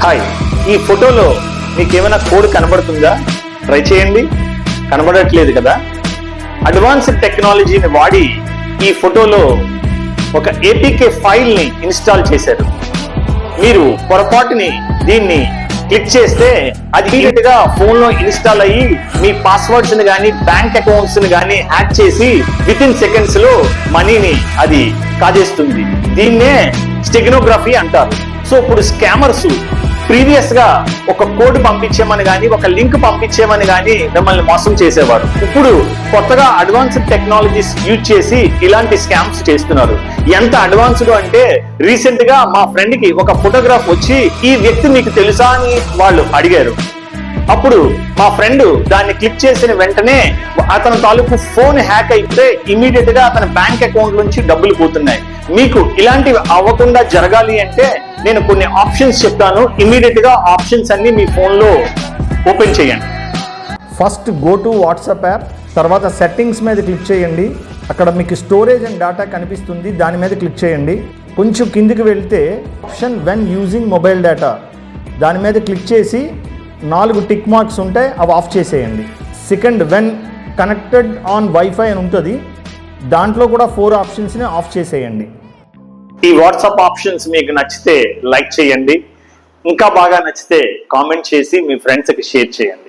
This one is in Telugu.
హాయ్, ఈ ఫోటోలో మీకు ఏమైనా కోడ్ కనబడుతుందా? ట్రై చేయండి. కనబడట్లేదు కదా? అడ్వాన్స్డ్ టెక్నాలజీని వాడి ఈ ఫోటోలో ఒక ఏపీకే ఫైల్ని ఇన్స్టాల్ చేశారు. మీరు పొరపాటుని దీన్ని క్లిక్ చేస్తే అది ఇమీడియట్ గా ఫోన్ లో ఇన్స్టాల్ అయ్యి మీ పాస్వర్డ్స్ ని కానీ బ్యాంక్ అకౌంట్స్ ని కానీ హ్యాక్ చేసి విత్ ఇన్ సెకండ్స్ లో మనీని అది కాజేస్తుంది. దీన్నే స్టెగనోగ్రఫీ అంటారు. సో ఇప్పుడు స్కామర్స్ ప్రీవియస్ గా ఒక కోడ్ పంపించేమని కానీ ఒక లింక్ పంపించేమని కానీ మిమ్మల్ని మోసం చేసేవారు. ఇప్పుడు కొత్తగా అడ్వాన్స్డ్ టెక్నాలజీస్ యూజ్ చేసి ఇలాంటి స్కామ్స్ చేస్తున్నారు. ఎంత అడ్వాన్స్డ్ అంటే రీసెంట్ గా మా ఫ్రెండ్ కి ఒక ఫోటోగ్రాఫ్ వచ్చి ఈ వ్యక్తి మీకు తెలుసా అని వాళ్ళు అడిగారు. అప్పుడు మా ఫ్రెండ్ దాన్ని క్లిక్ చేసిన వెంటనే అతని తాలూకు ఫోన్ హ్యాక్ అయితే ఇమీడియట్ గా అతని బ్యాంక్ అకౌంట్ నుంచి డబ్బులు పోతున్నాయి. మీకు ఇలాంటివి అవ్వకుండా జరగాలి అంటే నేను కొన్ని ఆప్షన్స్ చెప్తాను. ఇమీడియట్ గా ఆప్షన్స్ అన్ని మీ ఫోన్ లో ఓపెన్ చేయండి. First go to WhatsApp app, తర్వాత సెట్టింగ్స్ మీద క్లిక్ చేయండి. అక్కడ మీకు స్టోరేజ్ అండ్ డేటా కనిపిస్తుంది, దాని మీద క్లిక్ చేయండి. కొంచెం కిందికి వెళ్తే option when using mobile data దాని మీద క్లిక్ చేసి 4 టిక్ మార్క్స్ ఉంటాయి, అవి ఆఫ్ చేసేయండి. Second when connected on wifi అని ఉంటుంది, దాంట్లో కూడా 4 ఆప్షన్స్ని ఆఫ్ చేసేయండి. ఈ వాట్సాప్ ఆప్షన్స్ మీకు నచ్చితే లైక్ చేయండి, ఇంకా బాగా నచ్చితే కామెంట్ చేసి మీ ఫ్రెండ్స్కి షేర్ చేయండి.